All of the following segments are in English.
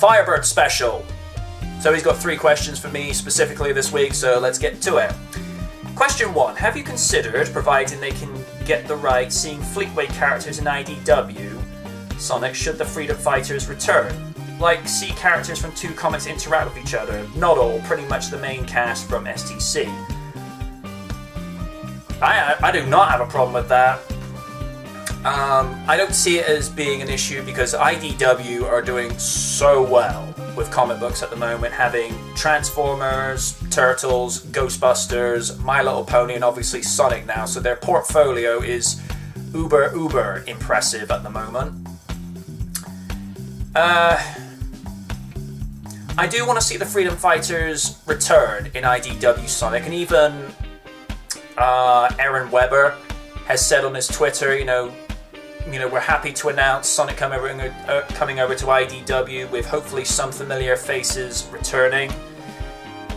Firebird special. So he's got 3 questions for me specifically this week, so let's get to it. Question 1. Have you considered, providing they can get the right, seeing Fleetway characters in IDW Sonic should the Freedom Fighters return? Like, see characters from 2 comics interact with each other. Not all, pretty much the main cast from STC. I do not have a problem with that. I don't see it as being an issue because IDW are doing so well with comic books at the moment, having Transformers, Turtles, Ghostbusters, My Little Pony, and obviously Sonic now, so their portfolio is uber impressive at the moment. I do want to see the Freedom Fighters return in IDW Sonic, and even Aaron Weber has said on his Twitter, you know, we're happy to announce Sonic coming over to IDW with hopefully some familiar faces returning.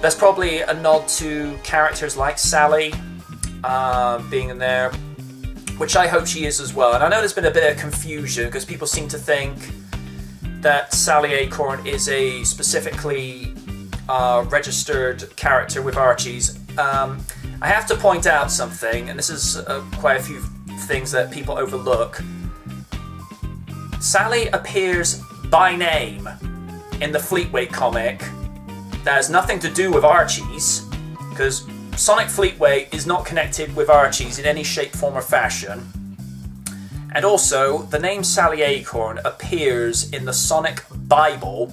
That's probably a nod to characters like Sally being in there, which I hope she is as well. And I know there's been a bit of confusion because people seem to think that Sally Acorn is a specifically registered character with Archie's. I have to point out something, and this is quite a few things that people overlook. Sally appears by name in the Fleetway comic that has nothing to do with Archie's, because Sonic Fleetway is not connected with Archie's in any shape, form or fashion. And also, the name Sally Acorn appears in the Sonic Bible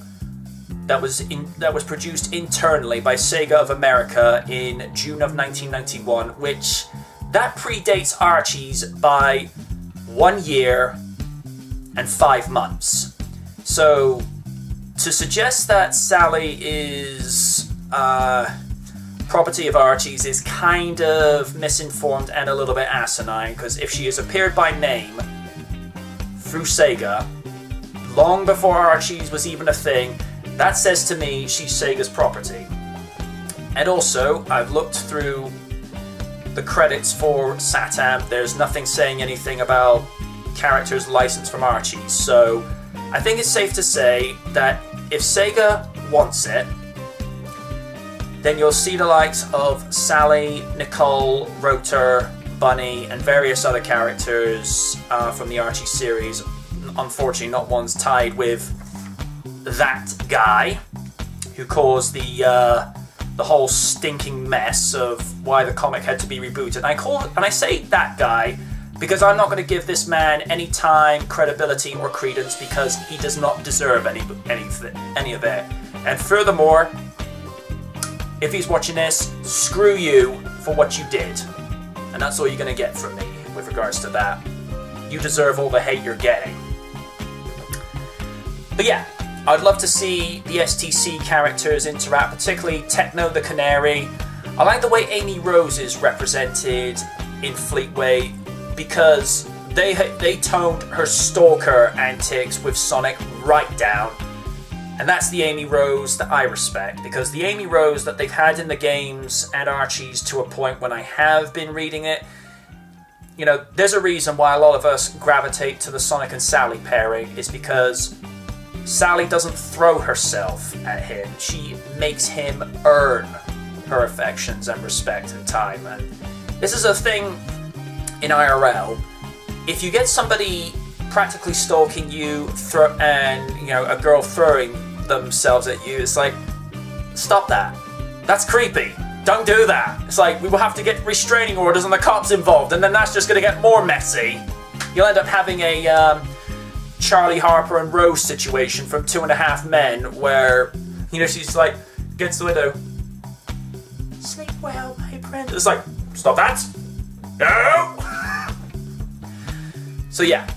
that was produced internally by Sega of America in June of 1991, which that predates Archie's by 1 year and 5 months. So to suggest that Sally is property of Archie's is kind of misinformed and a little bit asinine, because if she has appeared by name through Sega long before Archie's was even a thing, that says to me she's Sega's property. And also, I've looked through the credits for Satam. There's nothing saying anything about characters licensed from Archie's. So I think it's safe to say that if Sega wants it, then you'll see the likes of Sally, Nicole, Rotor, Bunny, and various other characters from the Archie series. Unfortunately, not ones tied with that guy who caused the whole stinking mess of why the comic had to be rebooted. And I say that guy because I'm not going to give this man any time, credibility, or credence because he does not deserve any of it. And furthermore, if he's watching this, screw you for what you did. And that's all you're going to get from me with regards to that. You deserve all the hate you're getting. But yeah, I'd love to see the STC characters interact, particularly Techno the Canary. I like the way Amy Rose is represented in Fleetway because they toned her stalker antics with Sonic right down. And that's the Amy Rose that I respect, because the Amy Rose that they've had in the games and Archie's to a point when I have been reading it, you know, there's a reason why a lot of us gravitate to the Sonic and Sally pairing, is because Sally doesn't throw herself at him. She makes him earn her affections and respect and time. And this is a thing in IRL. If you get somebody practically stalking you and, you know, a girl throwing themselves at you, it's like, stop that. That's creepy. Don't do that. It's like, we will have to get restraining orders and the cops involved, and then that's just going to get more messy. You'll end up having a Charlie Harper and Rose situation from 2.5 Men, where, you know, she's like, gets the window, sleep well, my friend. It's like, stop that. No. So yeah,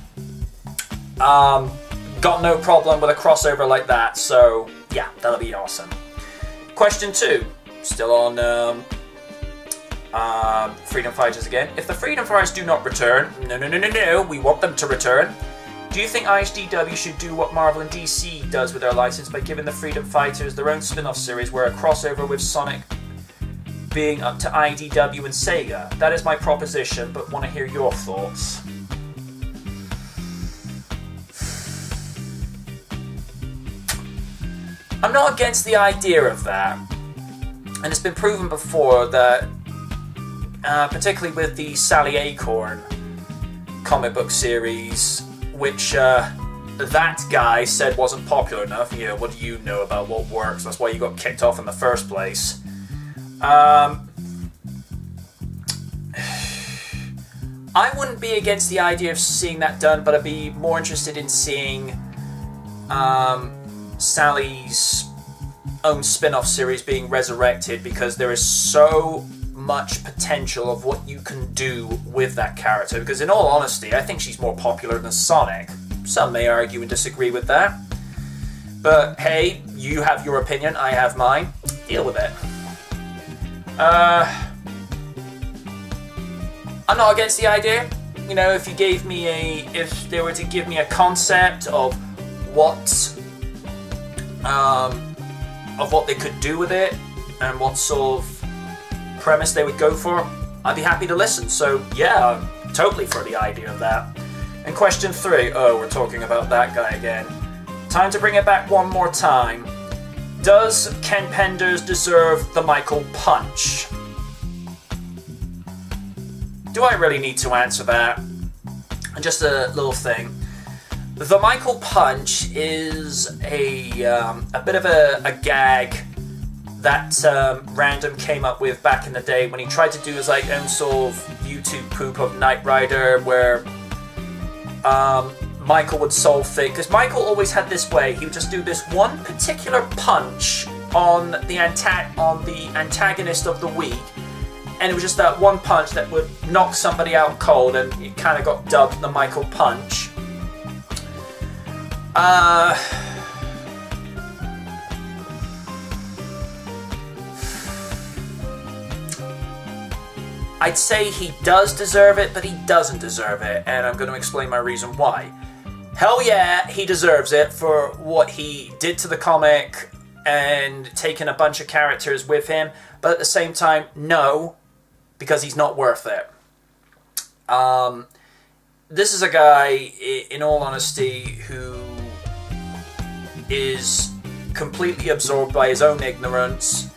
got no problem with a crossover like that. So yeah, that'll be awesome. Question 2, still on Freedom Fighters again. If the Freedom Fighters do not return, no, we want them to return. Do you think IDW should do what Marvel and DC does with their license by giving the Freedom Fighters their own spin-off series where a crossover with Sonic being up to IDW and Sega? That is my proposition, but want to hear your thoughts. I'm not against the idea of that. And it's been proven before that, particularly with the Sally Acorn comic book series, which that guy said wasn't popular enough. You know, what do you know about what works? That's why you got kicked off in the first place. I wouldn't be against the idea of seeing that done, but I'd be more interested in seeing Sally's own spin-off series being resurrected, because there is so much potential of what you can do with that character. Because in all honesty, I think she's more popular than Sonic. Some may argue and disagree with that. But hey, you have your opinion, I have mine. Deal with it. I'm not against the idea. You know, if they were to give me a concept of what they could do with it and what sort of premise they would go for, I'd be happy to listen. So yeah, I'm totally for the idea of that. And question 3, oh, we're talking about that guy again. Time to bring it back one more time. Does Ken Penders deserve the Michael Punch? Do I really need to answer that? And just a little thing. The Michael Punch is a bit of a gag that Random came up with back in the day when he tried to do his like own sort of YouTube poop of Knight Rider, where Michael would solve things. Because Michael always had this way, he would just do this one particular punch on the antagonist of the week, and it was just that one punch that would knock somebody out cold, and it kind of got dubbed the Michael Punch. I'd say he does deserve it, but he doesn't deserve it, and I'm going to explain my reason why. Hell yeah, he deserves it for what he did to the comic and taking a bunch of characters with him, but at the same time, no, because he's not worth it. This is a guy, in all honesty, who is completely absorbed by his own ignorance,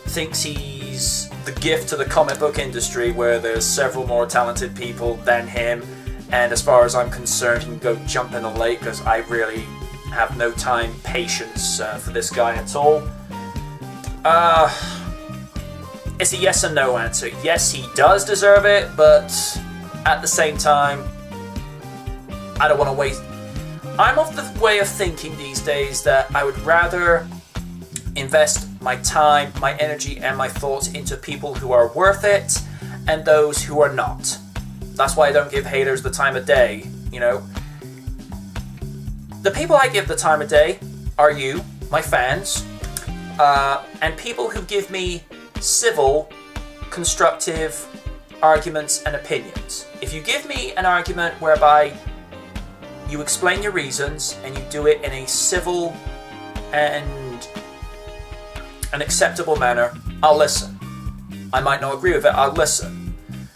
thinks he's the gift to the comic book industry, where there's several more talented people than him, and as far as I'm concerned, he can go jump in a lake, because I really have no patience for this guy at all. It's a yes and no answer. Yes, he does deserve it, but at the same time, I don't want to waste... I'm of the way of thinking these days that I would rather invest my time, my energy, and my thoughts into people who are worth it and those who are not. That's why I don't give haters the time of day, you know. The people I give the time of day are you, my fans, and people who give me civil, constructive arguments and opinions. If you give me an argument whereby you explain your reasons and you do it in a civil and an acceptable manner, I'll listen. I might not agree with it, I'll listen.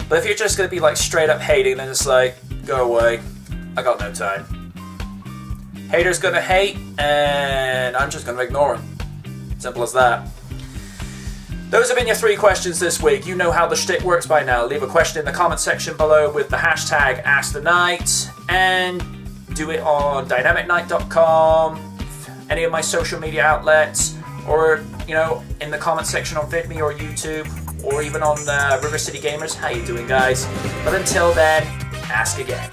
But if you're just going to be like straight up hating, then it's like, go away, I got no time. Haters gonna hate, and I'm just gonna ignore them. Simple as that. Those have been your 3 questions this week. You know how the shtick works by now. Leave a question in the comment section below with the hashtag AskTheKnight, and do it on dynamicnight.com, any of my social media outlets, or, you know, in the comment section on VidMe or YouTube, or even on River City Gamers. How you doing, guys? But until then, ask again.